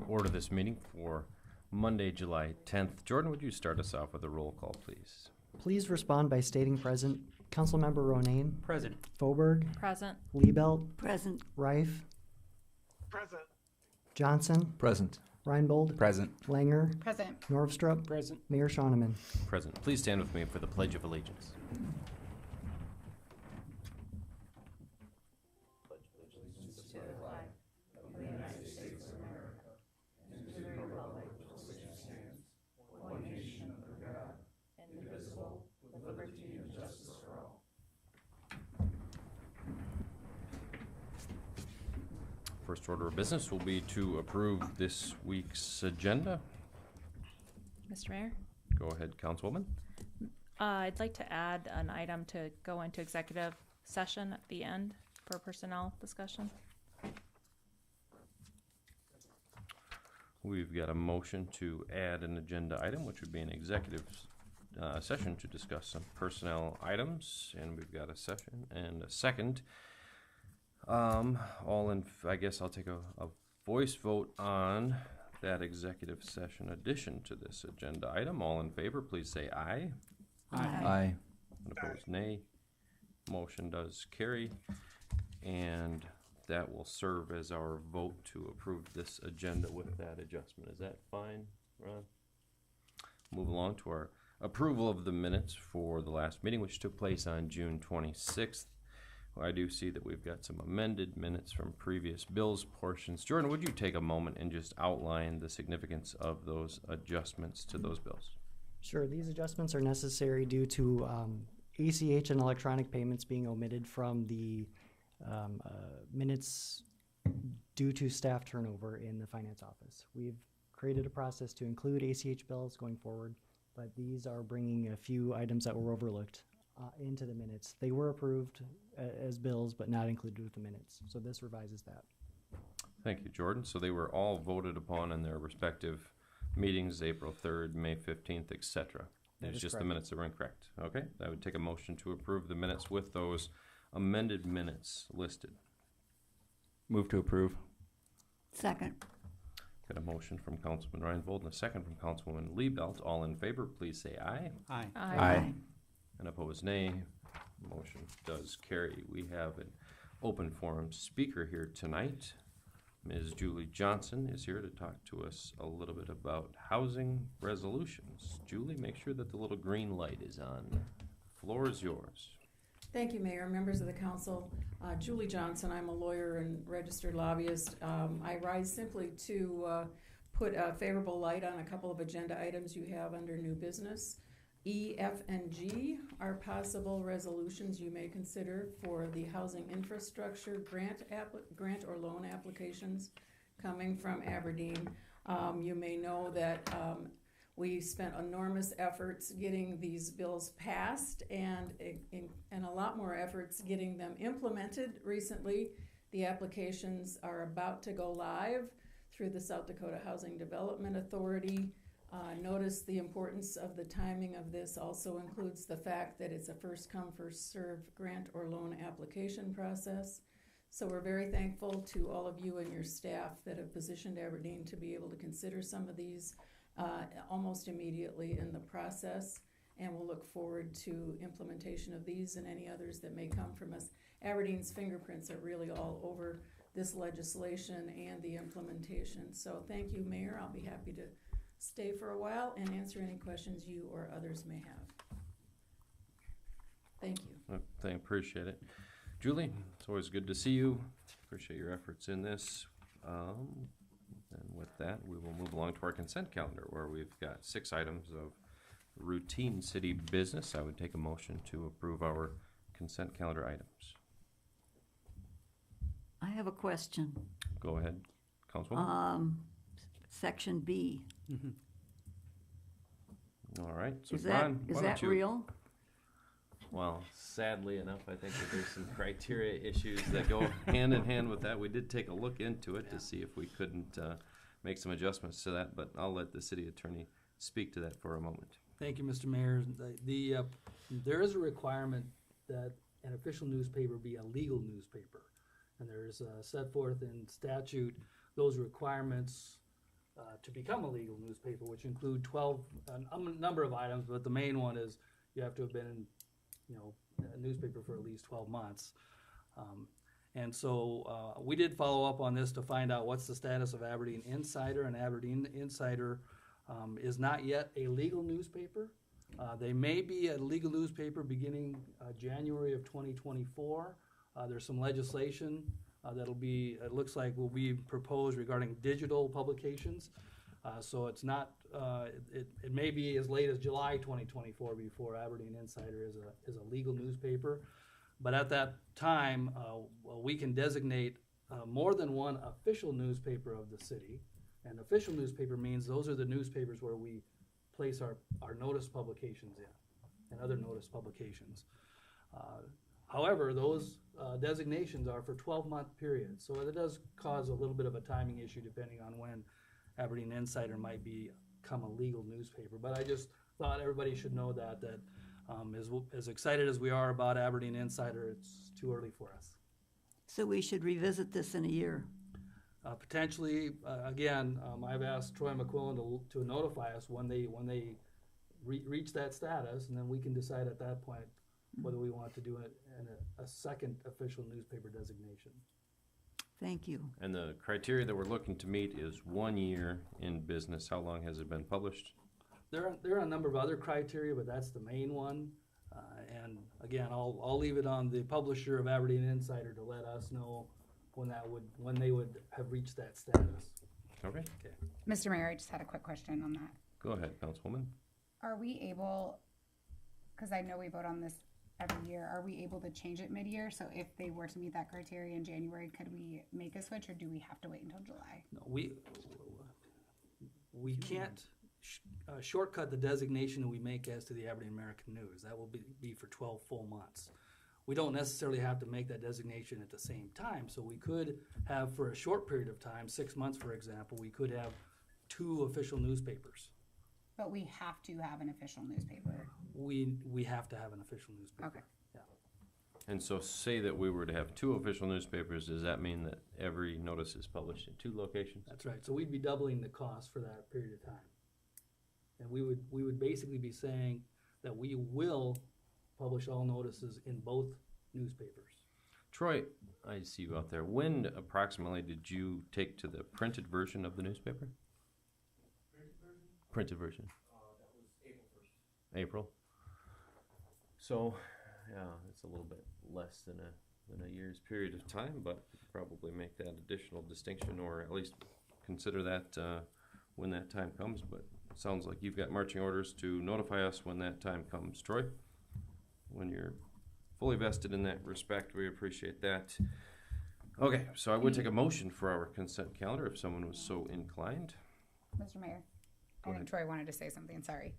order this meeting for Monday, July 10th. Jordan, would you start us off with a roll call, please? Please respond by stating present. Councilmember Ronayne. Present. Foberg. Present. Liebelt. Present. Reif. Present. Johnson. Present. Reinbold. Present. Langer. Present. Norvstrup. Present. Mayor Schoeneman. Present. Please stand with me for the Pledge of Allegiance. First order of business will be to approve this week's agenda. Mr. Mayor, Go ahead, Councilwoman. I'd like to add an item to go into executive session at the end for personnel discussion. We've got a motion to add an agenda item, which would be an executive session to discuss some personnel items, and we've got a session and a second. I guess I'll take a voice vote on that executive session addition to this agenda item. All in favor, please say aye. Aye. And opposed, nay. Motion does carry, and that will serve as our vote to approve this agenda with that adjustment. Is that fine, Ron? Move along to our approval of the minutes for the last meeting, which took place on June 26th. I do see that we've got some amended minutes from previous bills portions. Jordan, would you take a moment and just outline the significance of those adjustments to those bills? Sure, these adjustments are necessary due to ACH and electronic payments being omitted from the minutes due to staff turnover in the finance office. We've created a process to include ACH bills going forward, but these are bringing a few items that were overlooked into the minutes. They were approved as bills, but not included with the minutes. So this revises that. Thank you, Jordan. So they were all voted upon in their respective meetings, April 3rd, May 15th, etc. It's just correct. The minutes that were incorrect. Okay, I would take a motion to approve the minutes with those amended minutes listed. Move to approve. Second. Got a motion from Councilman Reinbold and a second from Councilwoman Liebelt. All in favor, please say aye. Aye. Aye. And opposed, nay. Motion does carry. We have an open forum speaker here tonight. Ms. Julie Johnson is here to talk to us a little bit about housing resolutions. Julie, make sure that the little green light is on. Floor is yours. Thank you, Mayor, members of the council. Julie Johnson, I'm a lawyer and registered lobbyist. I rise simply to put a favorable light on a couple of agenda items you have under new business. E, F, and G are possible resolutions you may consider for the housing infrastructure grant or loan applications coming from Aberdeen. You may know that we spent enormous efforts getting these bills passed and a lot more efforts getting them implemented recently. The applications are about to go live through the South Dakota Housing Development Authority. Notice the importance of the timing of this also includes the fact that it's a first come, first served grant or loan application process. So we're very thankful to all of you and your staff that have positioned Aberdeen to be able to consider some of these almost immediately in the process, and we'll look forward to implementation of these and any others that may come from us. Aberdeen's fingerprints are really all over this legislation and the implementation. So thank you, Mayor. I'll be happy to stay for a while and answer any questions you or others may have. Thank you. I appreciate it. Julie, it's always good to see you. Appreciate your efforts in this. And with that, we will move along to our consent calendar, where we've got 6 items of routine city business. I would take a motion to approve our consent calendar items. I have a question. Go ahead, Councilwoman. Section B. All right. So Is Ron, that why don't you- real? Well, sadly enough, I think that there's some criteria issues that go hand in hand with that. We did take a look into it to see if we couldn't make some adjustments to that, but I'll let the city attorney speak to that for a moment. Thank you, Mr. Mayor. There is a requirement that an official newspaper be a legal newspaper, and there's set forth in statute those requirements to become a legal newspaper, which include 12, a number of items, but the main one is you have to have been in, a newspaper for at least 12 months. And so we did follow up on this to find out what's the status of Aberdeen Insider, and Aberdeen Insider is not yet a legal newspaper. They may be a legal newspaper beginning January of 2024. There's some legislation it looks like will be proposed regarding digital publications. So it's not, it may be as late as July 2024 before Aberdeen Insider is a legal newspaper. But at that time, we can designate more than one official newspaper of the city. And official newspaper means those are the newspapers where we place our notice publications in and other notice publications. However, those designations are for 12-month periods, so it does cause a little bit of a timing issue depending on when Aberdeen Insider might become a legal newspaper. But I just thought everybody should know that as excited as we are about Aberdeen Insider, it's too early for us. So we should revisit this in a year. Potentially, again, I've asked Troy McQuillan to notify us when they reach that status, and then we can decide at that point whether we want to do it in a second official newspaper designation. Thank you. And the criteria that we're looking to meet is 1 year in business. How long has it been published? There are a number of other criteria, but that's the main one. And again, I'll leave it on the publisher of Aberdeen Insider to let us know when they would have reached that status. Okay, Mr. Mayor, I just had a quick question on that. go ahead, Councilwoman. Are we able, because I know we vote on this every year, are we able to change it mid-year? So if they were to meet that criteria in January, could we make a switch, or do we have to wait until July? No, we can't shortcut the designation that we make as to the Aberdeen American News. That will be for 12 full months. We don't necessarily have to make that designation at the same time. So we could have, for a short period of time, 6 months, for example, we could have 2 official newspapers. But we have to have an official newspaper. We have to have an official newspaper. Okay. Yeah. And so say that we were to have 2 official newspapers, does that mean that every notice is published in 2 locations? That's right. So we'd be doubling the cost for that period of time. And we would basically be saying that we will publish all notices in both newspapers. Troy, I see you out there. When approximately did you take to the printed version of the newspaper? Printed version? That was April 1st. April? So, yeah, it's a little bit less than a year's period of time, but probably make that additional distinction, or at least consider that when that time comes. But it sounds like you've got marching orders to notify us when that time comes. Troy, when you're fully vested in that respect, we appreciate that. Okay, so I would take a motion for our consent calendar if someone was so inclined. Mr. Mayor, Go I ahead. think Troy wanted to say something, sorry.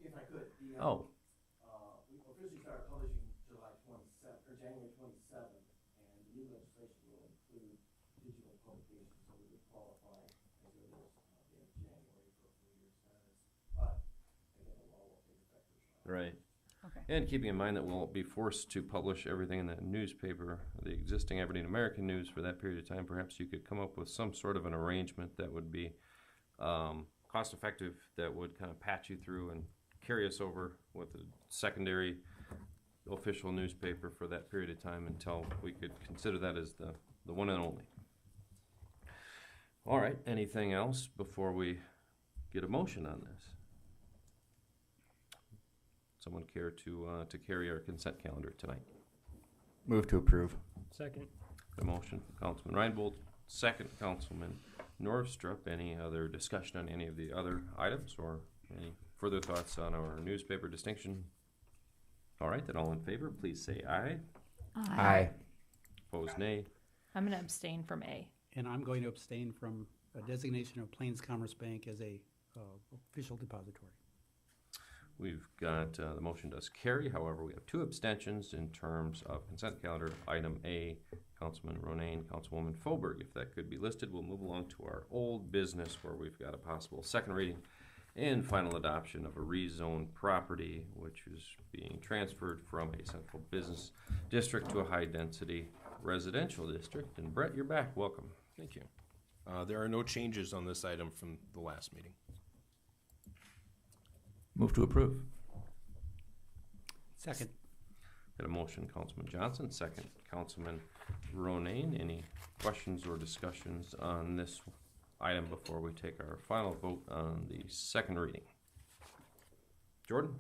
If I could, we officially started publishing July 27th, or January 27th, and the new legislation will include digital publications, so we would qualify as early as the end of January for a full year status. But again, the law will take effect for July. Right. Okay. And keeping in mind that we'll be forced to publish everything in that newspaper, the existing Aberdeen American News, for that period of time, perhaps you could come up with some sort of an arrangement that would be cost effective, that would kind of patch you through and carry us over with a secondary official newspaper for that period of time until we could consider that as the one and only. All right, anything else before we get a motion on this? Someone care to carry our consent calendar tonight? Move to approve. Second. A motion from Councilman Reinbold, second Councilman Norvstrup. Any other discussion on any of the other items, or any further thoughts on our newspaper distinction? All right, then all in favor, please say aye. Aye. Opposed, nay. I'm gonna abstain from A. And I'm going to abstain from a designation of Plains Commerce Bank as a official depository. We've got, the motion does carry. However, we have 2 abstentions in terms of consent calendar. Item A, Councilman Ronayne, Councilwoman Foberg. If that could be listed, we'll move along to our old business, where we've got a possible second reading and final adoption of a rezoned property, which is being transferred from a central business district to a high-density residential district. And Brett, you're back. Welcome. Thank you. There are no changes on this item from the last meeting. Move to approve. Second. Got a motion, Councilman Johnson, second, Councilman Ronayne. Any questions or discussions on this item before we take our final vote on the second reading? Jordan?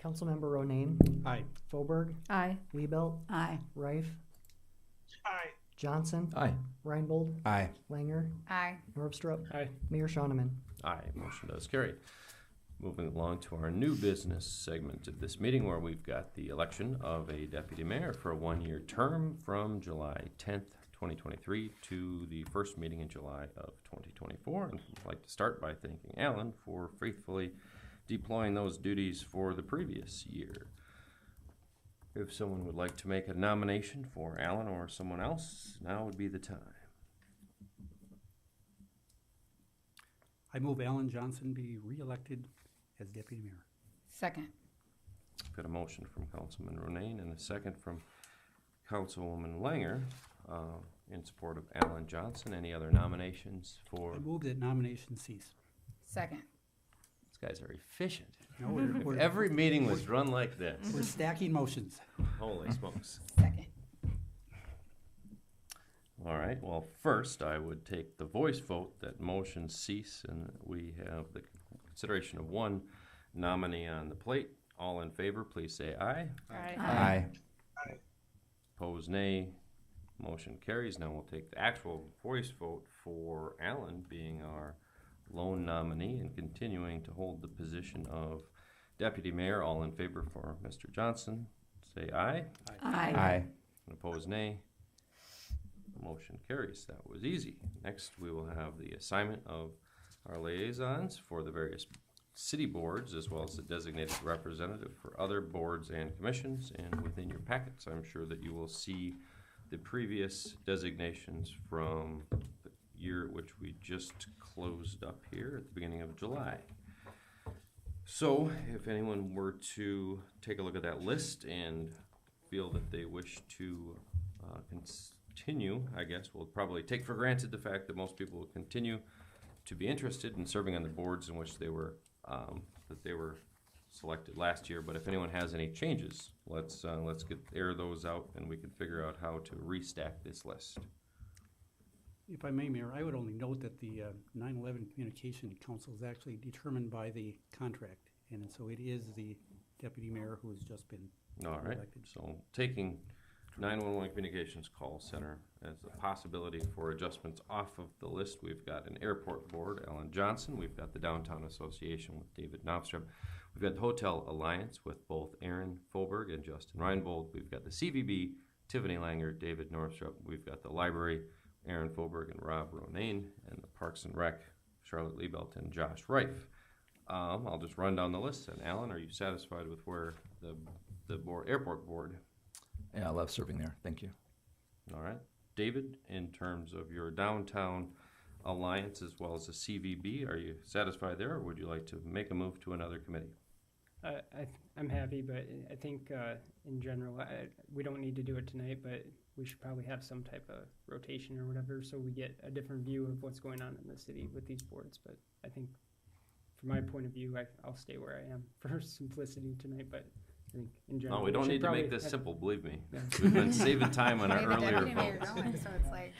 Councilmember Ronayne, Aye. Fauberg, Aye. Liebelt, Aye. Reif, Aye. Johnson, Aye. Reinbold, Aye. Langer, Aye. Norvstrup, Aye. Mayor Shonneman. Aye, motion does carry. Moving along to our new business segment of this meeting, where we've got the election of a deputy mayor for a one-year term from July 10th, 2023 to the first meeting in July of 2024. And I'd like to start by thanking Alan for faithfully deploying those duties for the previous year. If someone would like to make a nomination for Alan or someone else, now would be the time. I move Alan Johnson be reelected as deputy mayor. Second. Got a motion from Councilman Ronayne and a second from Councilwoman Langer in support of Alan Johnson. Any other nominations for? I move that nomination cease. Second. These guys are efficient. No, If every meeting was run like this. We're stacking motions. Holy smokes. Second. All right, well, first I would take the voice vote that motion cease, and we have the consideration of one nominee on the plate. All in favor, please say aye. Aye. Aye. Opposed, nay. Motion carries. Now we'll take the actual voice vote for Alan being our lone nominee and continuing to hold the position of deputy mayor. All in favor for Mr. Johnson, say aye. Aye. Aye. And opposed, nay. Motion carries. That was easy. Next, we will have the assignment of our liaisons for the various city boards, as well as the designated representative for other boards and commissions. And within your packets, I'm sure that you will see the previous designations from the year at which we just closed up here at the beginning of July. So if anyone were to take a look at that list and feel that they wish to continue, I guess we'll probably take for granted the fact that most people will continue to be interested in serving on the boards in which they were selected last year. But if anyone has any changes, let's air those out, and we can figure out how to restack this list. If I may, Mayor, I would only note that the 9/11 Communication Council is actually determined by the contract, and so it is the deputy mayor who has just been All right, elected. so taking 911 Communications Call Center as a possibility for adjustments off of the list. We've got an airport board, Alan Johnson. We've got the Downtown Association with David Knopstrup. We've got the Hotel Alliance with both Aaron Fauberg and Justin Reinbold. We've got the CVB, Tiffany Langer, David Northrup. We've got the Library, Aaron Fauberg and Rob Ronayne, and the Parks and Rec, Charlotte Liebelt and Josh Reif. I'll just run down the list. And Alan, are you satisfied with where the airport board? Yeah, I love serving there. Thank you. All right. David, in terms of your Downtown Alliance as well as the CVB, are you satisfied there, or would you like to make a move to another committee? I'm happy, but I think in general, we don't need to do it tonight, but we should probably have some type of rotation or whatever, so we get a different view of what's going on in the city with these boards. But I think, from my point of view, I'll stay where I am for simplicity tonight, but I think in general. No, we don't should need to make probably this have- simple, believe me. Yeah. We've been saving time on our We have a earlier deputy mayor votes. going, so it's like,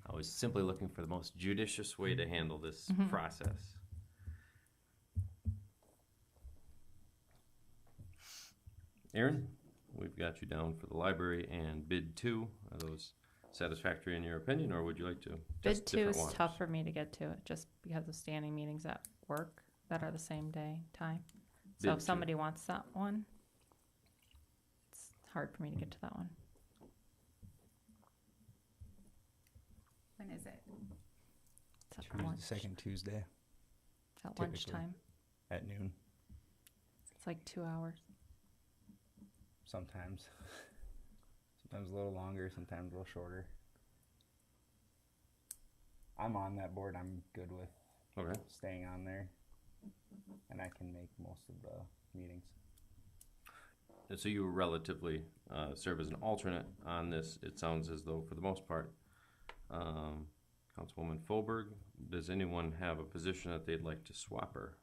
I was simply looking for the most judicious way to handle this process. Aaron, we've got you down for the library and bid 2. Are those satisfactory in your opinion, or would you like to Bid test 2 different is waters? tough for me to get to, just because of standing meetings at work that are the same day, time. So Bid if 2. somebody wants that one, it's hard for me to get to that one. when is it? It's at lunch, Second Tuesday at typically. lunchtime. at noon, It's like 2 hours. sometimes. Sometimes a little longer, sometimes a little shorter. I'm on that board. I'm good with Okay. staying on there. And I can make most of the meetings. so you relatively serve as an alternate on this. It sounds as though, for the most part, Councilwoman Folberg, does anyone have a position that they'd like to swap her?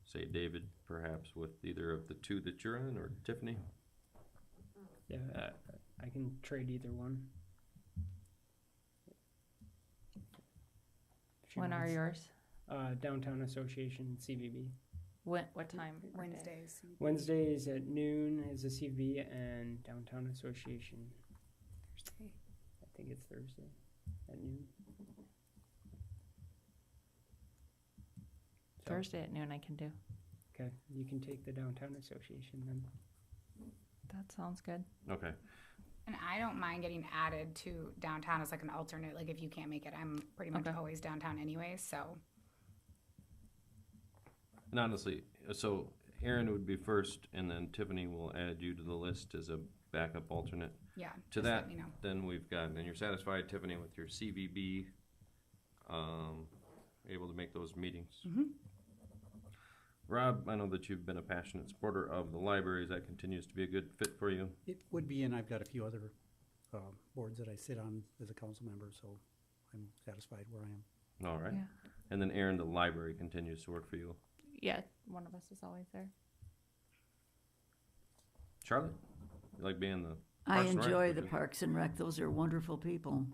Say David, perhaps, with either of the two that you're in, or Tiffany? Yeah, I can trade either one. If she When are wants. yours? Downtown Association, CVB. What time? or day? Wednesdays. Wednesdays at noon is the CVB, and Downtown Association, Thursday. I think it's Thursday at noon. So, Thursday at noon I can do. okay, you can take the Downtown Association then. That sounds good. Okay. And I don't mind getting added to downtown as like an alternate. Like if you can't make it, I'm pretty much Okay. always downtown anyway. So And honestly, so Aaron would be first, and then Tiffany will add you to the list as a backup alternate. yeah. To just that, let me know. then we've got, and you're satisfied, Tiffany, with your CVB, able to make those meetings? Mhm. Rob, I know that you've been a passionate supporter of the libraries. That continues to be a good fit for you. It would be, and I've got a few other boards that I sit on as a council member, so I'm satisfied where I am. All right. Yeah. And then Aaron, the library continues to work for you. Yeah, one of us is always there. Charlotte, you like being the I Parks and Rec, enjoy would the you? Parks and Rec. Those are wonderful people.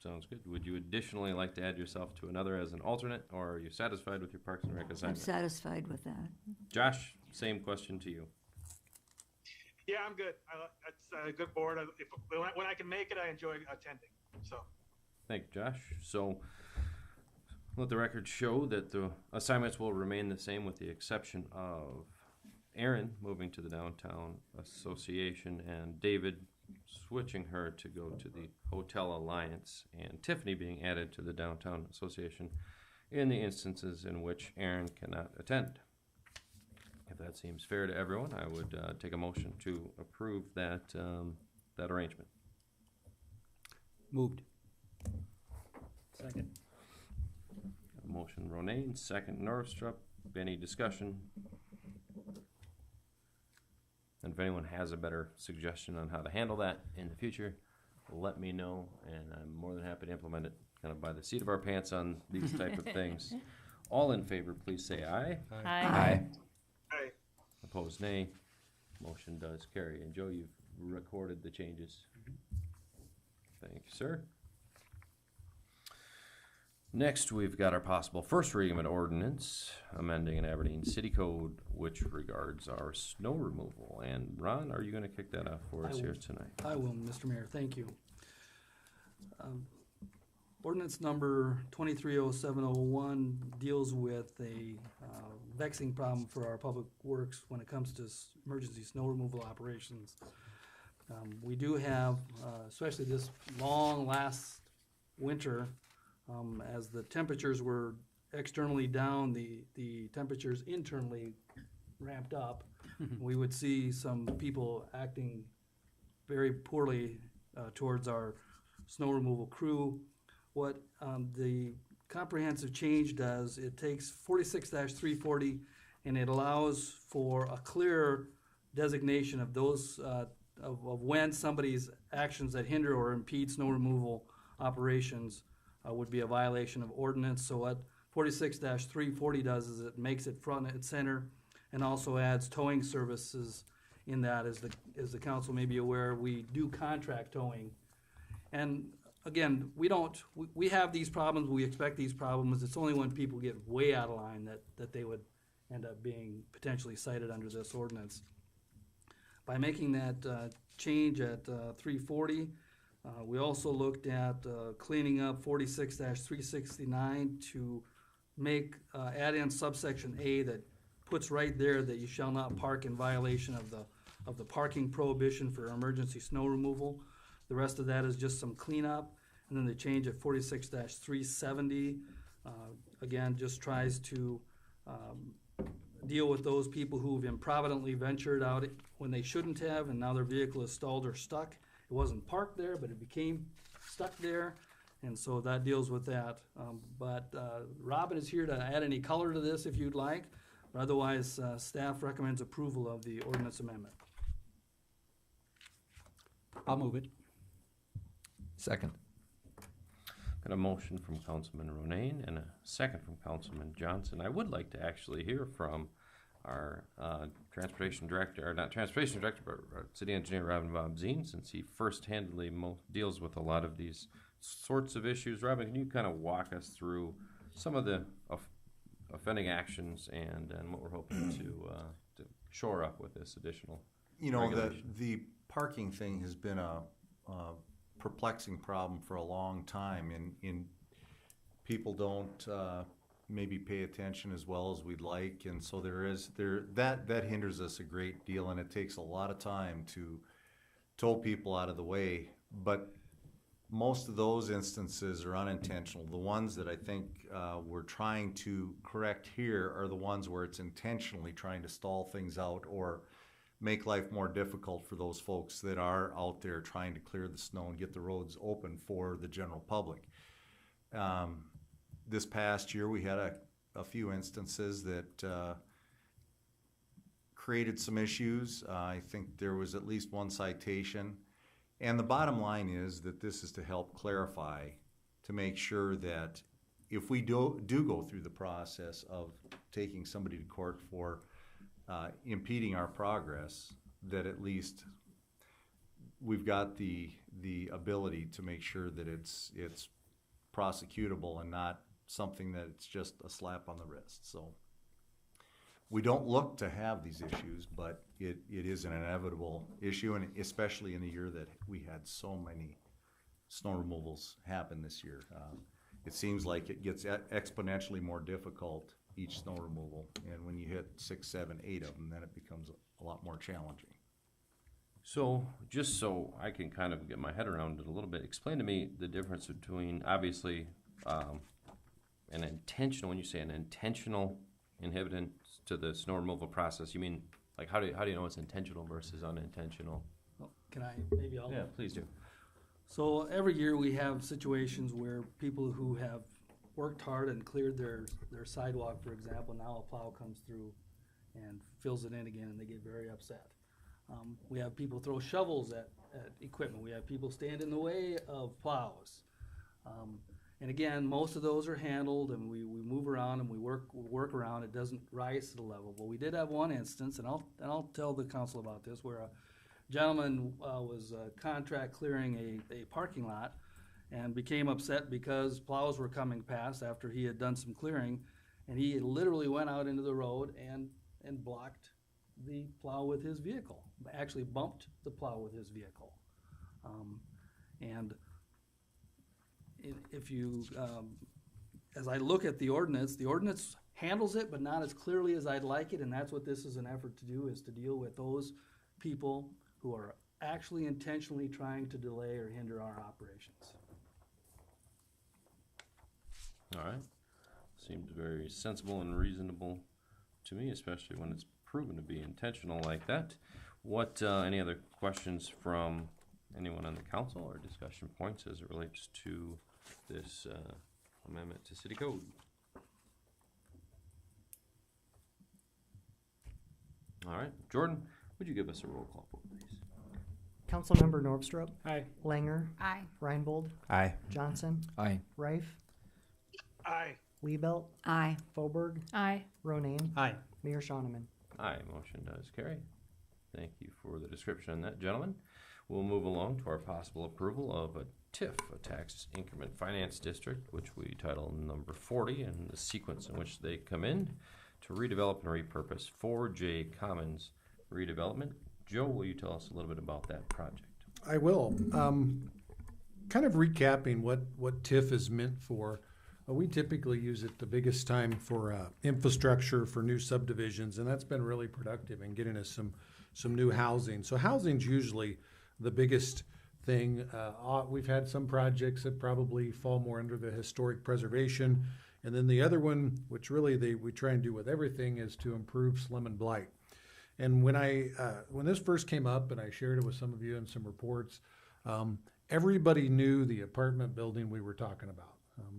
Sounds good. Would you additionally like to add yourself to another as an alternate, or are you satisfied with your Parks and Rec I'm assignment? satisfied with that. Josh, same question to you. Yeah, I'm good. It's a good board. When I can make it, I enjoy attending. So, Thank you, Josh. So let the record show that the assignments will remain the same with the exception of Aaron moving to the Downtown Association and David switching her to go to the Hotel Alliance, and Tiffany being added to the Downtown Association in the instances in which Aaron cannot attend. If that seems fair to everyone, I would take a motion to approve that that arrangement. Moved. Second. Motion Ronayne, second Northrup. Any discussion? And if anyone has a better suggestion on how to handle that in the future, let me know, and I'm more than happy to implement it kind of by the seat of our pants on these type of things. All in favor, please say aye. Aye. hey, Opposed, nay. Motion does carry. And Joe, you've recorded the changes. Thank you, sir. Next, we've got our possible first reading of an ordinance amending an Aberdeen City Code which regards our snow removal. And Ron, are you going to kick that off for I us will. here tonight? I will, Mr. Mayor, thank you. Ordinance number 230701 deals with a vexing problem for our public works when it comes to emergency snow removal operations. We do have, especially this long last winter, as the temperatures were externally down, the temperatures internally ramped up. We would see some people acting very poorly towards our snow removal crew. What the comprehensive change does, it takes 46-340 and it allows for a clear designation of those of when somebody's actions that hinder or impede snow removal operations would be a violation of ordinance. So what 46-340 does is it makes it front and center, and also adds towing services in that. As the council may be aware, we do contract towing, and again, we have these problems. We expect these problems. It's only when people get way out of line that they would end up being potentially cited under this ordinance. By making that change at 340. We also looked at cleaning up 46-369 to add in subsection A that puts right there that you shall not park in violation of the parking prohibition for emergency snow removal. The rest of that is just some cleanup. And then the change at 46-370, again, just tries to deal with those people who've improvidently ventured out when they shouldn't have, and now their vehicle is stalled or stuck. It wasn't parked there, but it became stuck there, and so that deals with that. But Robin is here to add any color to this if you'd like. But otherwise, staff recommends approval of the ordinance amendment. I'll move it. Second. Got a motion from Councilman Ronayne and a second from Councilman Johnson. I would like to actually hear from our transportation director, or not transportation director, but our city engineer, Robin Bob Zine, since he first-handedly deals with a lot of these sorts of issues. Robin, can you kind of walk us through some of the offending actions and what we're hoping to shore up with this additional regulation? The parking thing has been a perplexing problem for a long time, and people don't maybe pay attention as well as we'd like, and so that hinders us a great deal, and it takes a lot of time to tow people out of the way. But most of those instances are unintentional. The ones that I think we're trying to correct here are the ones where it's intentionally trying to stall things out or make life more difficult for those folks that are out there trying to clear the snow and get the roads open for the general public. This past year, we had a few instances that created some issues. I think there was at least one citation. And the bottom line is that this is to help clarify, to make sure that if we do go through the process of taking somebody to court for impeding our progress, that at least we've got the ability to make sure that it's prosecutable and not something that it's just a slap on the wrist. So we don't look to have these issues, but it is an inevitable issue, and especially in a year that we had so many snow removals happen this year. It seems like it gets exponentially more difficult each snow removal, and when you hit 6, 7, 8 of them, then it becomes a lot more challenging. So, just so I can kind of get my head around it a little bit, explain to me the difference between, obviously, an intentional, when you say an intentional inhibitant to the snow removal process, you mean, like, how do you know it's intentional versus unintentional? Well, can I, maybe I'll. Yeah, please do. So every year we have situations where people who have worked hard and cleared their sidewalk, for example, now a plow comes through and fills it in again, and they get very upset. We have people throw shovels at equipment. We have people stand in the way of plows. And again, most of those are handled, and we move around and we work around. It doesn't rise to the level. But we did have one instance, and I'll tell the council about this, where a gentleman was contract clearing a parking lot and became upset because plows were coming past after he had done some clearing, and he literally went out into the road and blocked the plow with his vehicle, actually bumped the plow with his vehicle. And if you, as I look at the ordinance handles it, but not as clearly as I'd like it, and that's what this is an effort to do, is to deal with those people who are actually intentionally trying to delay or hinder our operations. All right. Seems very sensible and reasonable to me, especially when it's proven to be intentional like that. What, any other questions from anyone on the council or discussion points as it relates to this amendment to city code? All right. Jordan, would you give us a roll call vote, please? Councilmember Norvstrup. Aye. Langer. Aye. Reinbold. Aye. Johnson. Aye. Reif. Aye. Liebelt. Aye. Foberg. Aye. Ronayne. Aye. Mayor Shoneman. Aye, motion does carry. Thank you for the description on that, gentlemen. We'll move along to our possible approval of a TIF, a Tax Increment Finance District, which we title number 40, and the sequence in which they come in to redevelop and repurpose 4J Commons redevelopment. Joe, will you tell us a little bit about that project? I will. Kind of recapping what TIF is meant for. We typically use it the biggest time for infrastructure for new subdivisions, and that's been really productive in getting us some new housing. So housing's usually the biggest thing. We've had some projects that probably fall more under the historic preservation, and then the other one, which really we try and do with everything, is to improve slum and blight. And when this first came up, and I shared it with some of you in some reports, everybody knew the apartment building we were talking about.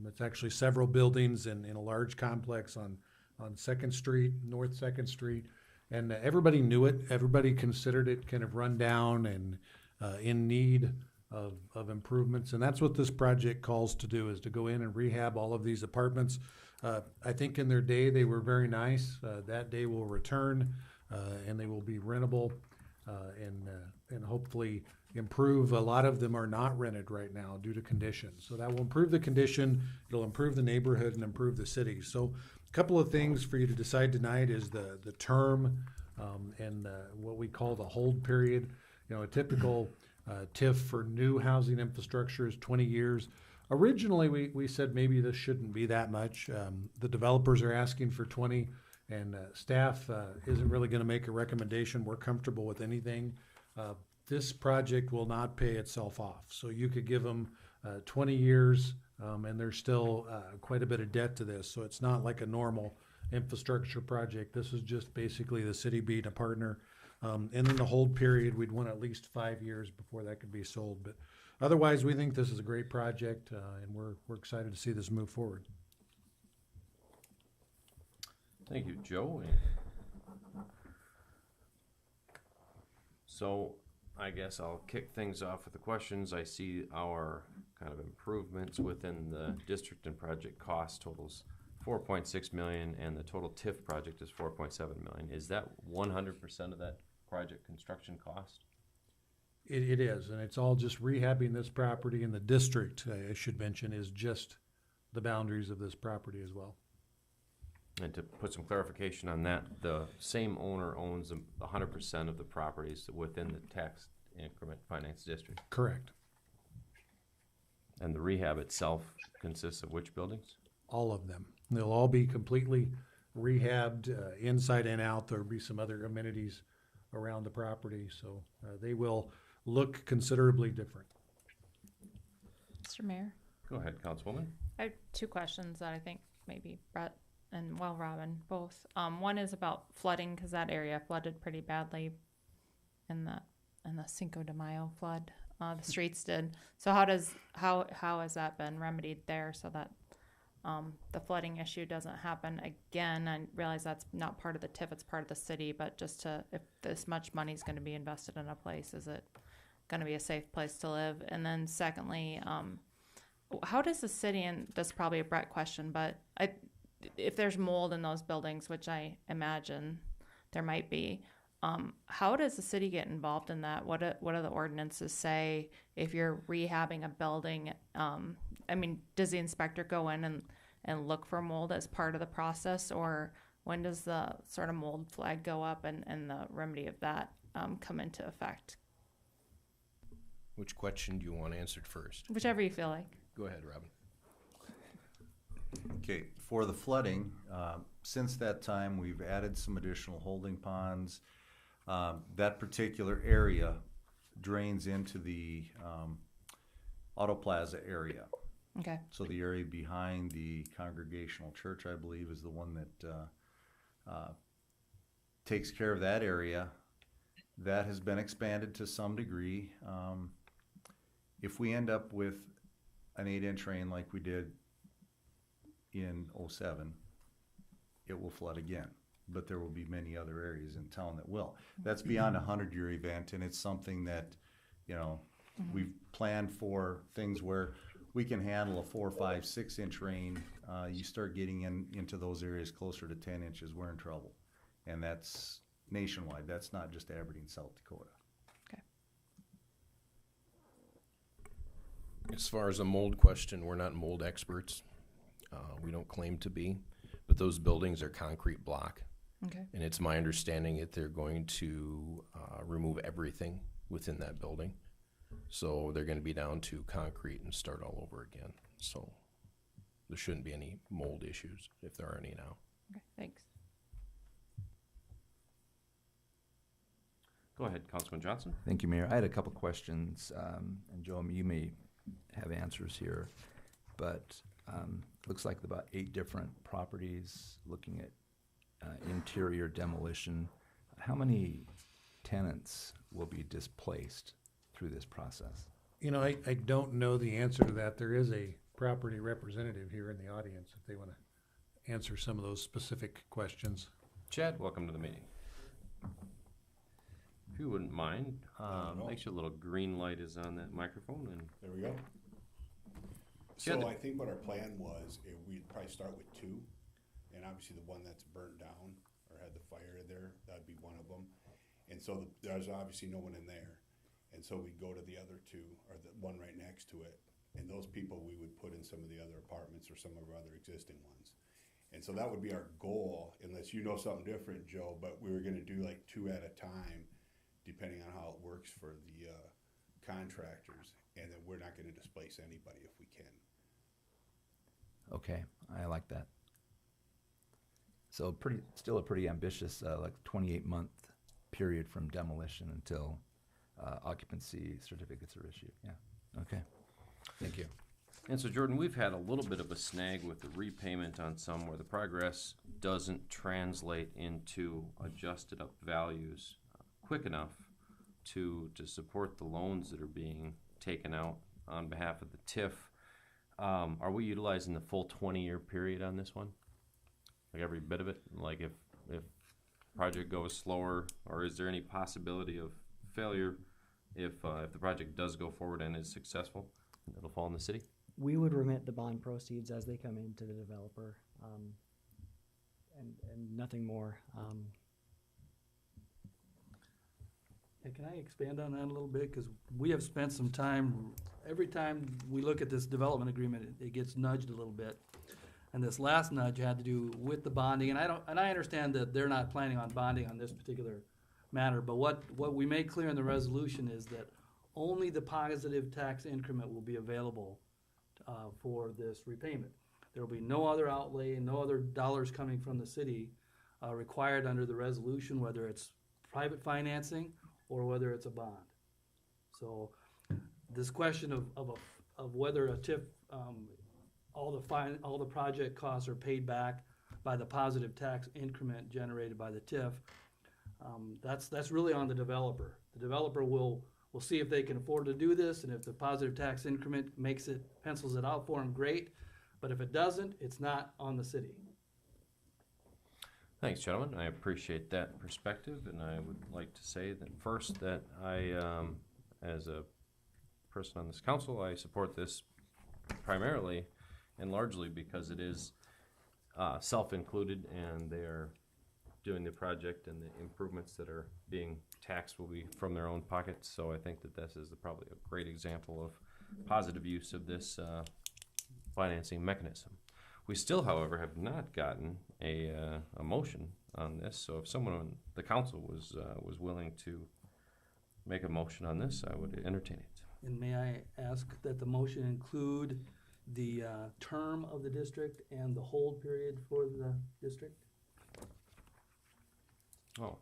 It's actually several buildings in a large complex on 2nd Street, North 2nd Street, and everybody knew it. Everybody considered it kind of run down and in need of improvements. And that's what this project calls to do, is to go in and rehab all of these apartments. I think in their day, they were very nice. That day will return, and they will be rentable, and hopefully improve. A lot of them are not rented right now due to conditions. So that will improve the condition, it'll improve the neighborhood and improve the city. So a couple of things for you to decide tonight is the term, and what we call the hold period. You know, a typical TIF for new housing infrastructure is 20 years. Originally, we said maybe this shouldn't be that much. The developers are asking for 20, and staff isn't really going to make a recommendation. We're comfortable with anything. This project will not pay itself off. So you could give them 20 years, and there's still quite a bit of debt to this. So it's not like a normal infrastructure project. This is just basically the city being a partner. And then the hold period, we'd want at least 5 years before that could be sold. But otherwise, we think this is a great project, and we're excited to see this move forward. Thank you, Joe. So I guess I'll kick things off with the questions. I see our kind of improvements within the district and project cost totals 4.6 million, and the total TIF project is 4.7 million. Is that 100% of that project construction cost? It is, and it's all just rehabbing this property, and the district, I should mention, is just the boundaries of this property as well. And to put some clarification on that, the same owner owns 100% of the properties within the tax increment finance district. Correct. And the rehab itself consists of which buildings? All of them. They'll all be completely rehabbed inside and out. There'll be some other amenities around the property, so they will look considerably different. Mr. Mayor? Go ahead, Councilwoman. I have two questions that I think maybe Brett and Robin both. One is about flooding, because that area flooded pretty badly in the Cinco de Mayo flood. The streets did. So how has that been remedied there so that the flooding issue doesn't happen again? I realize that's not part of the TIF, it's part of the city, but just if this much money is going to be invested in a place, is it going to be a safe place to live? And then secondly, how does the city, and this is probably a Brett question, but if there's mold in those buildings, which I imagine there might be, how does the city get involved in that? What do the ordinances say if you're rehabbing a building? I mean, does the inspector go in and look for mold as part of the process, or when does the sort of mold flag go up and the remedy of that come into effect? Which question do you want answered first? Whichever you feel like. Go ahead, Robin. Okay, for the flooding, since that time, we've added some additional holding ponds. That particular area drains into the Auto Plaza area. Okay. So the area behind the Congregational Church, I believe, is the one that takes care of that area. That has been expanded to some degree. If we end up with an 8-inch rain like we did in '07, it will flood again. But there will be many other areas in town that will. That's beyond a 100-year event, and it's something that, you know, we've planned for things where we can handle a 4, 5, 6-inch rain. You start getting into those areas closer to 10 inches, we're in trouble. And that's nationwide. That's not just Aberdeen, South Dakota. Okay. As far as the mold question, we're not mold experts. We don't claim to be, but those buildings are concrete block. Okay. And it's my understanding that they're going to remove everything within that building. So they're going to be down to concrete and start all over again. So there shouldn't be any mold issues, if there are any now. Okay, thanks. Go ahead, Councilman Johnson. Thank you, Mayor. I had a couple questions, and Joe, you may have answers here, but looks like about 8 different properties looking at interior demolition. How many tenants will be displaced through this process? You know, I don't know the answer to that. There is a property representative here in the audience if they want to answer some of those specific questions. Chad, welcome to the meeting. if you wouldn't mind, Not at all. make sure a little green light is on that microphone and. There we go. Yeah, So I think what our plan was, we'd probably start with two, and obviously the one that's burnt down or had the fire there, that'd be one of them. And so there's obviously no one in there, and so we'd go to the other two, or the one right next to it, and those people we would put in some of the other apartments or some of our other existing ones. And so that would be our goal, unless you know something different, Joe, but we were gonna do like two at a time, depending on how it works for the contractors, and then we're not gonna displace anybody if we can. Okay, I like that. So still a pretty ambitious, like 28-month period from demolition until occupancy certificates are issued. Yeah, okay. Thank you. And so Jordan, we've had a little bit of a snag with the repayment on some where the progress doesn't translate into adjusted up values quick enough to support the loans that are being taken out on behalf of the TIF. Are we utilizing the full 20-year period on this one? Like every bit of it? Like if project goes slower, or is there any possibility of failure if the project does go forward and is successful, it'll fall in the city? We would remit the bond proceeds as they come into the developer, and nothing more. And can I expand on that a little bit? Because we have spent some time, every time we look at this development agreement, it gets nudged a little bit. And this last nudge had to do with the bonding, and I understand that they're not planning on bonding on this particular matter, but what we made clear in the resolution is that only the positive tax increment will be available for this repayment. There will be no other outlay and no other dollars coming from the city required under the resolution, whether it's private financing or whether it's a bond. So this question of whether a TIF, all the project costs are paid back by the positive tax increment generated by the TIF, that's really on the developer. The developer will see if they can afford to do this, and if the positive tax increment pencils it out for them, great. But if it doesn't, it's not on the city. Thanks, gentlemen. I appreciate that perspective, and I would like to say that first that I, as a person on this council, I support this primarily and largely because it is self-included, and they're doing the project, and the improvements that are being taxed will be from their own pockets. So I think that this is probably a great example of positive use of this financing mechanism. We still, however, have not gotten a motion on this. So if someone on the council was willing to make a motion on this, I would entertain it. And may I ask that the motion include the term of the district and the hold period for the district? Oh.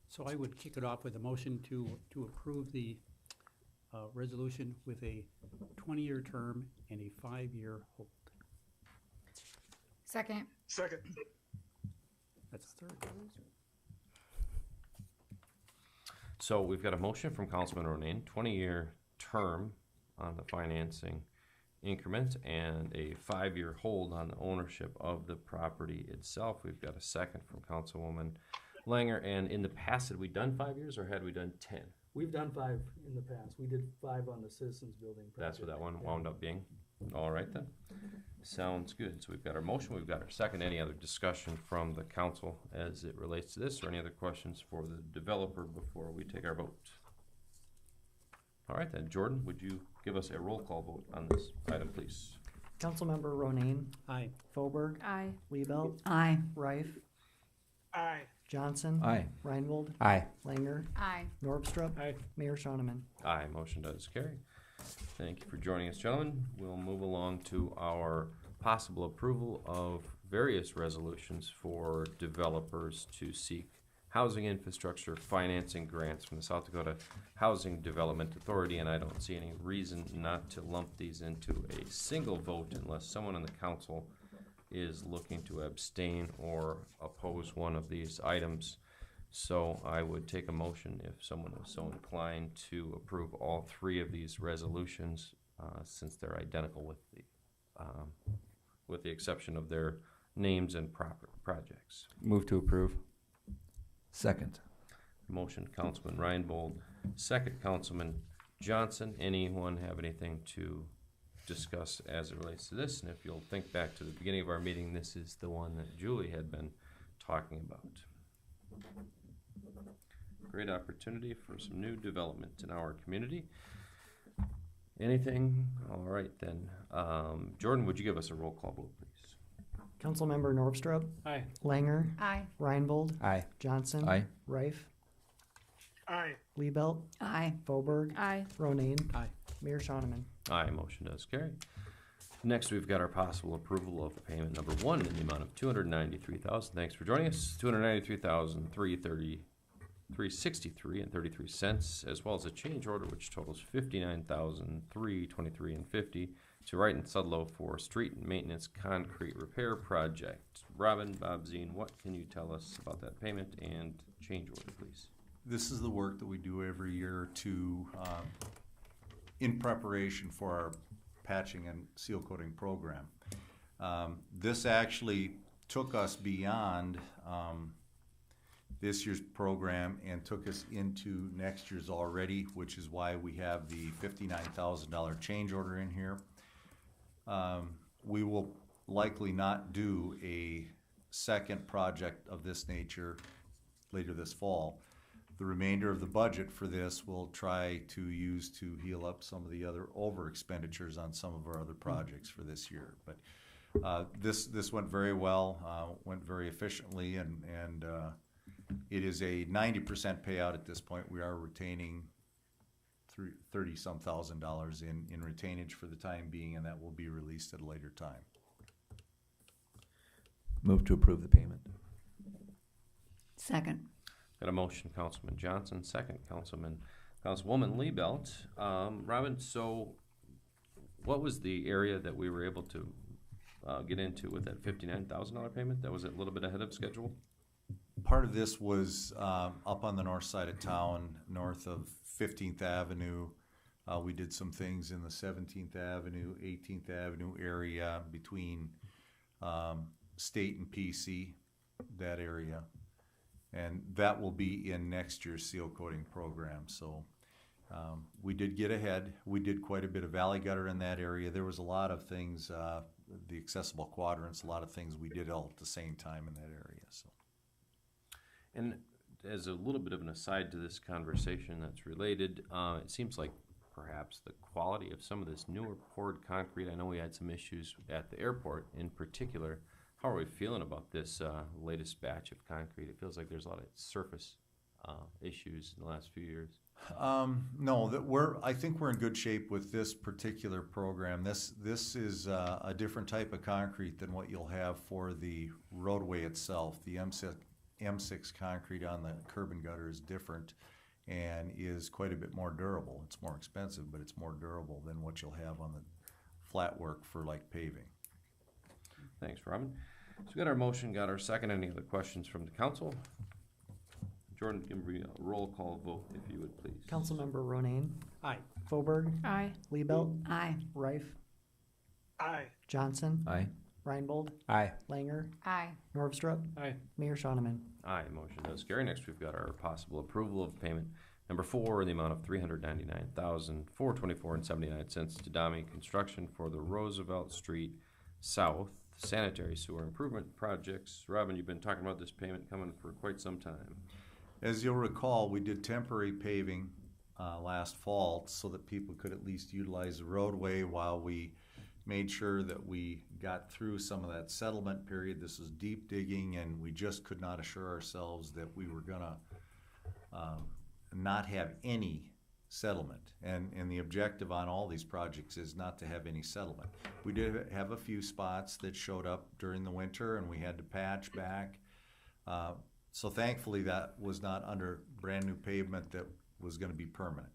So I would kick it off with a motion to approve the resolution with a 20-year term and a 5-year hold. Second. That's a third. So we've got a motion from Councilman Ronayne, 20-year term on the financing increment and a 5-year hold on the ownership of the property itself. We've got a second from Councilwoman Langer. And in the past, had we done 5 years or had we done 10? We've done 5 in the past. We did 5 on the Citizens Building project. That's what that one wound up being. All right then. Sounds good. So we've got our motion, we've got our second. Any other discussion from the council as it relates to this, or any other questions for the developer before we take our vote? All right then, Jordan, would you give us a roll call vote on this item, please? Councilmember Ronayne. Aye. Foberg. Aye. Liebelt. Aye. Reif. Aye. Johnson. Aye. Reinbold. Aye. Langer. Aye. Norpstrup. Aye. Mayor Shoneman. Aye, motion does carry. Thank you for joining us, gentlemen. We'll move along to our possible approval of various resolutions for developers to seek housing infrastructure financing grants from the South Dakota Housing Development Authority, and I don't see any reason not to lump these into a single vote unless someone on the council is looking to abstain or oppose one of these items. So I would take a motion if someone was so inclined to approve all 3 of these resolutions, since they're identical with the exception of their names and projects. Move to approve. Second. Motion, Councilman Reinbold, second, Councilman Johnson. Anyone have anything to discuss as it relates to this? And if you'll think back to the beginning of our meeting, this is the one that Julie had been talking about. Great opportunity for some new development in our community. Anything? All right then. Jordan, would you give us a roll call vote, please? Councilmember Norvstrup. Aye. Langer. Aye. Reinbold. Aye. Johnson. Aye. Reif. Aye. Liebelt. Aye. Fauberg. Aye. Ronayne. Aye. Mayor Shoneman. Aye, motion does carry. Next, we've got our possible approval of payment number 1 in the amount of $293,000. Thanks for joining us. $293,363.33, as well as a change order which totals $59,323.50 to Wright and Sudlow for street and maintenance concrete repair project. Robin, Bob Zine, what can you tell us about that payment and change order, please? This is the work that we do every year to, in preparation for our patching and seal coating program. This actually took us beyond this year's program and took us into next year's already, which is why we have the $59,000 change order in here. We will likely not do a second project of this nature later this fall. The remainder of the budget for this we'll try to use to heal up some of the other over expenditures on some of our other projects for this year. But this went very well, went very efficiently, and it is a 90% payout at this point. We are retaining $30-some thousand in retainage for the time being, and that will be released at a later time. Move to approve the payment. Second. Got a motion, Councilman Johnson, second, Councilwoman Liebelt. Robin, so what was the area that we were able to get into with that $59,000 payment? That was a little bit ahead of schedule? Part of this was up on the north side of town, north of 15th Avenue. We did some things in the 17th Avenue, 18th Avenue area between State and PC, that area. And that will be in next year's seal coating program. So we did get ahead. We did quite a bit of valley gutter in that area. There was a lot of things, the accessible quadrants, a lot of things we did all at the same time in that area. So. And as a little bit of an aside to this conversation that's related, it seems like perhaps the quality of some of this newer poured concrete, I know we had some issues at the airport in particular. How are we feeling about this latest batch of concrete? It feels like there's a lot of surface issues in the last few years. No, I think we're in good shape with this particular program. This is a different type of concrete than what you'll have for the roadway itself. The M6 concrete on the curb and gutter is different and is quite a bit more durable. It's more expensive, but it's more durable than what you'll have on the flat work for like paving. Thanks, Robin. So we got our motion, got our second. Any other questions from the council? Jordan, give me a roll call vote, if you would, please. Councilmember Ronayne. Aye. Fauberg. Aye. Liebelt. Aye. Reif. Aye. Johnson. Aye. Reinbold. Aye. Langer. Aye. Norvstrup. Aye. Mayor Shoneman. Aye, motion does carry. Next, we've got our possible approval of payment number 4 in the amount of $399,424.79 to Dami Construction for the Roosevelt Street South sanitary sewer improvement projects. Robin, you've been talking about this payment coming for quite some time. As you'll recall, we did temporary paving last fall so that people could at least utilize the roadway while we made sure that we got through some of that settlement period. This was deep digging, and we just could not assure ourselves that we were gonna not have any settlement. And the objective on all these projects is not to have any settlement. We did have a few spots that showed up during the winter, and we had to patch back. So thankfully that was not under brand new pavement that was gonna be permanent.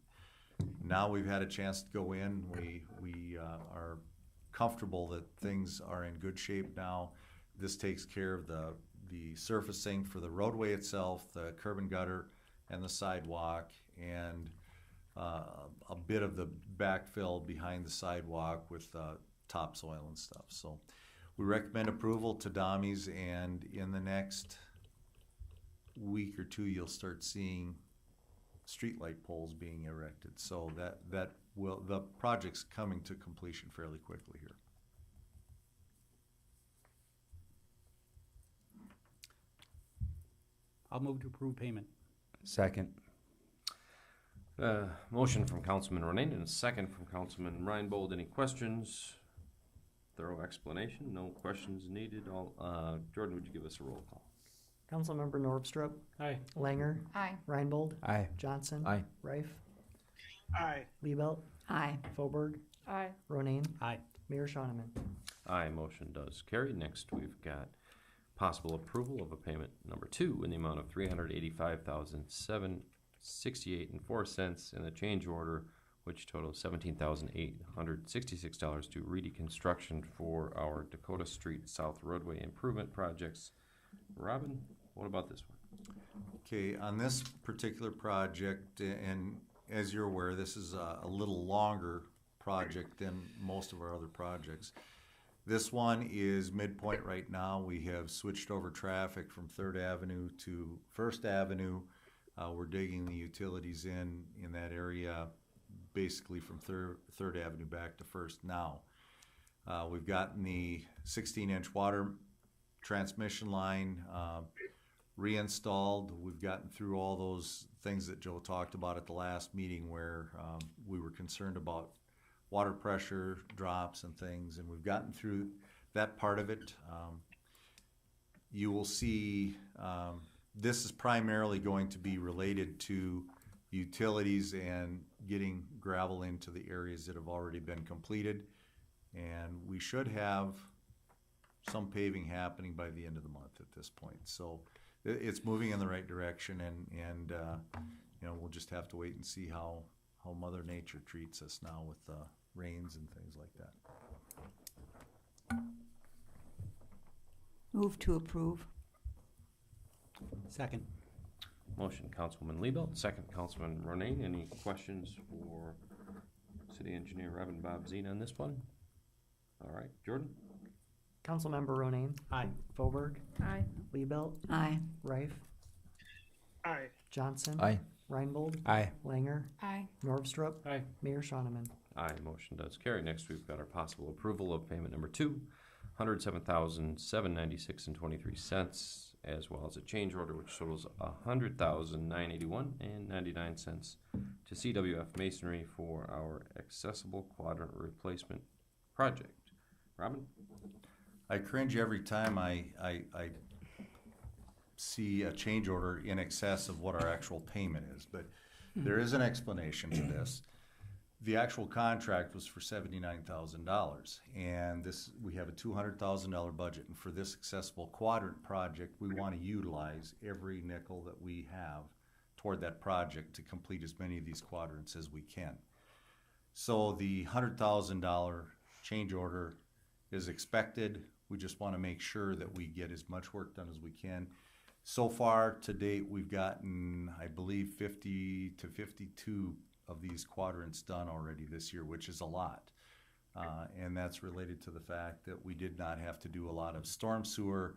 Now we've had a chance to go in. We are comfortable that things are in good shape now. This takes care of the surfacing for the roadway itself, the curb and gutter, and the sidewalk, and a bit of the backfill behind the sidewalk with topsoil and stuff. So we recommend approval to Dami's, and in the next week or two, you'll start seeing streetlight poles being erected. So the project's coming to completion fairly quickly here. I'll move to approve payment. Second. Motion from Councilman Ronayne and a second from Councilman Reinbold. Any questions? Thorough explanation, no questions needed. Jordan, would you give us a roll call? Councilmember Norvstrup, Aye. Langer, Aye. Reinbold, Aye. Johnson, Aye. Reif, Aye. Liebelt, Aye. Foberg, Aye. Ronayne, Aye. Mayor Shoneman. Aye, motion does carry. Next, we've got possible approval of a payment number 2 in the amount of $385,768.04 in a change order, which totals $17,866 to Reedy Construction for our Dakota Street South Roadway Improvement Projects. Robin, what about this one? Okay, on this particular project, and as you're aware, this is a little longer project than most of our other projects. This one is midpoint right now. We have switched over traffic from 3rd Avenue to 1st Avenue. We're digging the utilities in that area, basically from 3rd Avenue back to 1st now. We've gotten the 16-inch water transmission line reinstalled. We've gotten through all those things that Joe talked about at the last meeting where we were concerned about water pressure drops and things, and we've gotten through that part of it. You will see this is primarily going to be related to utilities and getting gravel into the areas that have already been completed, and we should have some paving happening by the end of the month at this point. So it's moving in the right direction, and you know, we'll just have to wait and see how Mother Nature treats us now with rains and things like that. Move to approve. Second. Motion, Councilwoman Liebelt, second, Councilman Ronayne. Any questions for City Engineer Robin Bob Zine on this one? All right, Jordan? Councilmember Ronayne. Aye. Foberg, Aye. Liebelt, Aye. Reif, Aye. Johnson, Aye. Reinbold, Aye. Langer, Aye. Norvstrup, Aye. Mayor Shoneman. Aye, motion does carry. Next, we've got our possible approval of payment number 2, $107,796.23, as well as a change order which totals $100,981.99 to CWF Masonry for our accessible quadrant replacement project. Robin? I cringe every time I see a change order in excess of what our actual payment is, but there is an explanation to this. The actual contract was for $79,000, and we have a $200,000 budget, and for this accessible quadrant project, we want to utilize every nickel that we have toward that project to complete as many of these quadrants as we can. So the $100,000 change order is expected. We just want to make sure that we get as much work done as we can. So far to date, we've gotten, I believe, 50 to 52 of these quadrants done already this year, which is a lot. And that's related to the fact that we did not have to do a lot of storm sewer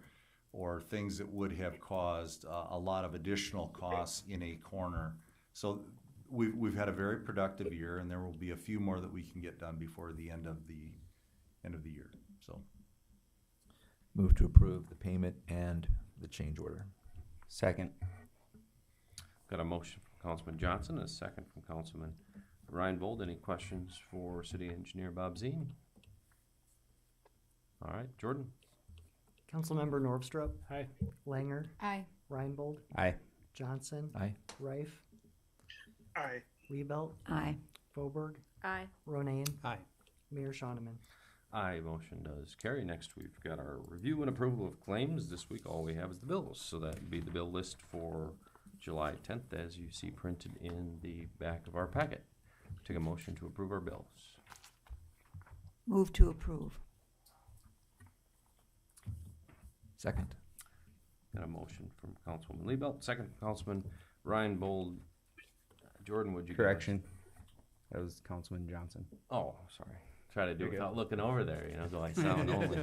or things that would have caused a lot of additional costs in a corner. So we've had a very productive year, and there will be a few more that we can get done before the end of the year. So Move to approve the payment and the change order. Second. Got a motion from Councilman Johnson, a second from Councilman Reinbold. Any questions for City Engineer Bob Zine? All right, Jordan? Councilmember Norvstrup, Aye. Langer, Aye. Reinbold, Aye. Johnson, Aye. Reif, Aye. Liebelt, Aye. Foberg, Aye. Ronayne, Aye. Mayor Shoneman. Aye, motion does carry. Next, we've got our review and approval of claims. This week, all we have is the bills. So that would be the bill list for July 10th, as you see printed in the back of our packet. Take a motion to approve our bills. Move to approve. Second. Got a motion from Councilwoman Liebelt, second from Councilman Reinbold. Jordan, would you give us- Correction. That was Councilman Johnson. Oh, sorry. Try to do You're it good. without looking over there, you know, so I sound only.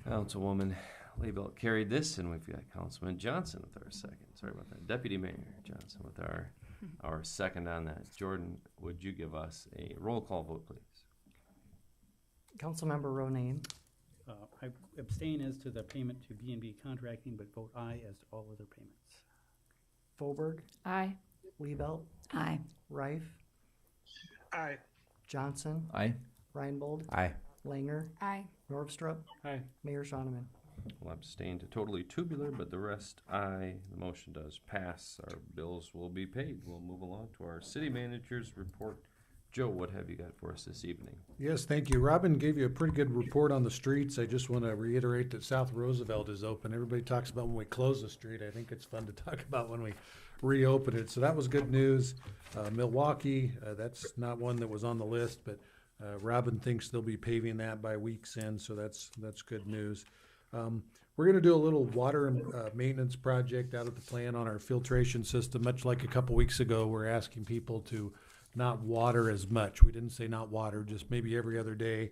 Councilwoman Laybelt carried this, and we've got Councilman Johnson with our second. Sorry about that. Deputy Mayor Johnson with our second on that. Jordan, would you give us a roll call vote, please? Councilmember Ronayne, I abstain as to the payment to B&B Contracting, but vote aye as to all other payments. Fauberg, Aye. Liebelt, Aye. Reif, Aye. Johnson, Aye. Reinbold, Aye. Langer, Aye. Norvstrup, Aye. Mayor Shoneman. Will abstain to totally tubular, but the rest aye. The motion does pass. Our bills will be paid. We'll move along to our city manager's report. Joe, what have you got for us this evening? Yes, thank you. Robin gave you a pretty good report on the streets. I just want to reiterate that South Roosevelt is open. Everybody talks about when we close the street. I think it's fun to talk about when we reopen it. So that was good news. Milwaukee, that's not one that was on the list, but Robin thinks they'll be paving that by week's end, so that's good news. We're going to do a little water maintenance project out at the plant on our filtration system. Much like a couple weeks ago, we're asking people to not water as much. We didn't say not water, just maybe every other day.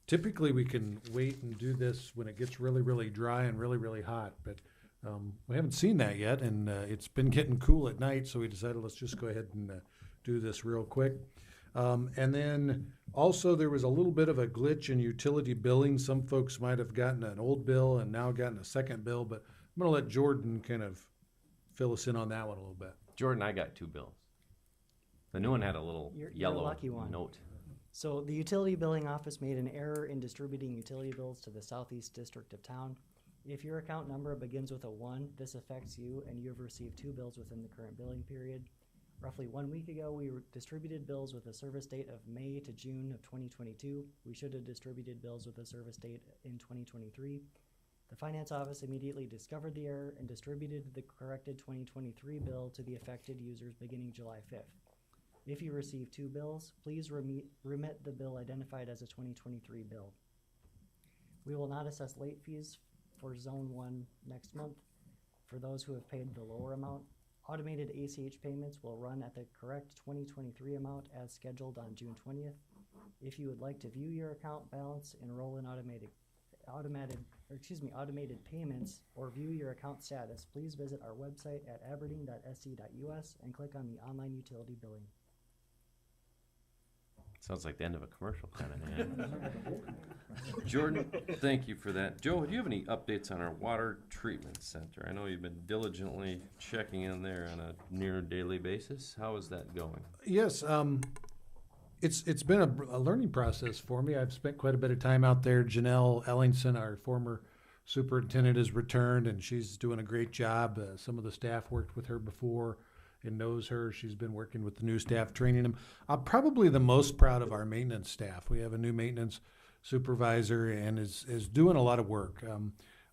Typically, we can wait and do this when it gets really, really dry and really, really hot, but we haven't seen that yet, and it's been getting cool at night, so we decided let's just go ahead and do this real quick. And then also there was a little bit of a glitch in utility billing. Some folks might have gotten an old bill and now gotten a second bill, but I'm going to let Jordan kind of fill us in on that one a little bit. Jordan, I got 2 bills. The new one had a little You're a yellow lucky one. note. So the utility billing office made an error in distributing utility bills to the southeast district of town. If your account number begins with a 1, this affects you and you have received 2 bills within the current billing period. Roughly 1 week ago, we distributed bills with a service date of May to June of 2022. We should have distributed bills with a service date in 2023. The finance office immediately discovered the error and distributed the corrected 2023 bill to the affected users beginning July 5th. If you receive 2 bills, please remit the bill identified as a 2023 bill. We will not assess late fees for Zone 1 next month. For those who have paid the lower amount, automated ACH payments will run at the correct 2023 amount as scheduled on June 20th. If you would like to view your account balance, enroll in automated payments, or view your account status, please visit our website at aberdeen.sc.us and click on the online utility billing. Sounds like the end of a commercial kind of. Jordan, thank you for that. Joe, do you have any updates on our water treatment center? I know you've been diligently checking in there on a near daily basis. How is that going? Yes, it's been a learning process for me. I've spent quite a bit of time out there. Janelle Ellingson, our former superintendent, has returned, and she's doing a great job. Some of the staff worked with her before and knows her. She's been working with the new staff, training them. I'm probably the most proud of our maintenance staff. We have a new maintenance supervisor and is doing a lot of work.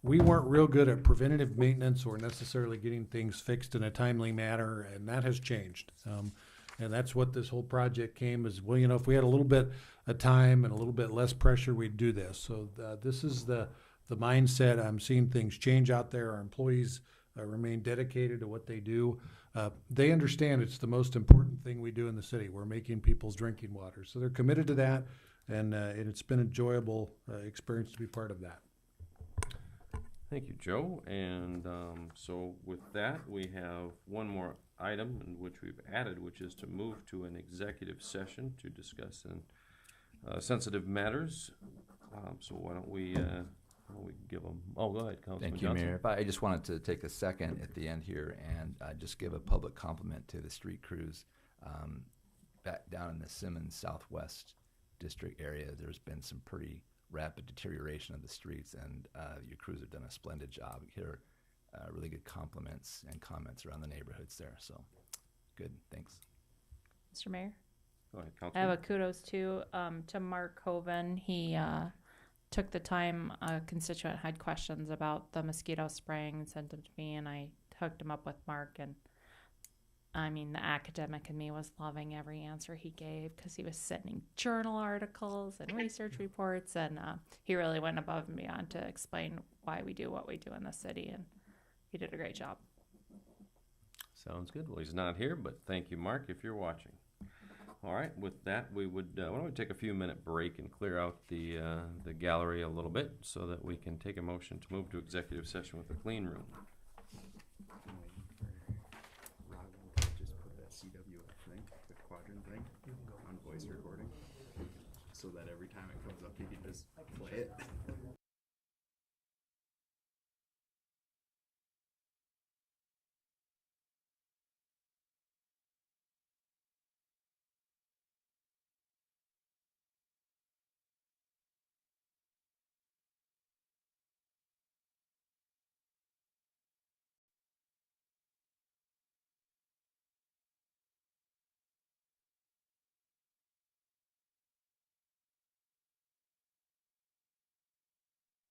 We weren't real good at preventative maintenance or necessarily getting things fixed in a timely manner, and that has changed. And that's what this whole project came as, well, if we had a little bit of time and a little bit less pressure, we'd do this. So this is the mindset. I'm seeing things change out there. Our employees remain dedicated to what they do. They understand it's the most important thing we do in the city. We're making people's drinking water. So they're committed to that, and it's been an enjoyable experience to be part of that. Thank you, Joe. And so with that, we have one more item in which we've added, which is to move to an executive session to discuss sensitive matters. So why don't we give them? Oh, go ahead, Councilman Thank you, Johnson. Mayor. I just wanted to take a second at the end here and just give a public compliment to the street crews back down in the Simmons Southwest District area. There's been some pretty rapid deterioration of the streets, and your crews have done a splendid job. You hear really good compliments and comments around the neighborhoods there. So, good. Thanks. Mr. Mayor? Go ahead, I have Councilman. a kudos to Mark Hoven. He took the time. A constituent had questions about the mosquito spraying and sent them to me, and I hooked him up with Mark. And I mean, the academic in me was loving every answer he gave because he was sending journal articles and research reports, and he really went above and beyond to explain why we do what we do in the city, and he did a great job. Sounds good. Well, he's not here, but thank you, Mark, if you're watching. all right, with that, we would, why don't we take a few minute break and clear out the gallery a little bit so that we can take a motion to move to executive session with the clean room. Just put that CWF thing, the quadrant thing, on voice recording, so that every time it comes up, you can just play it.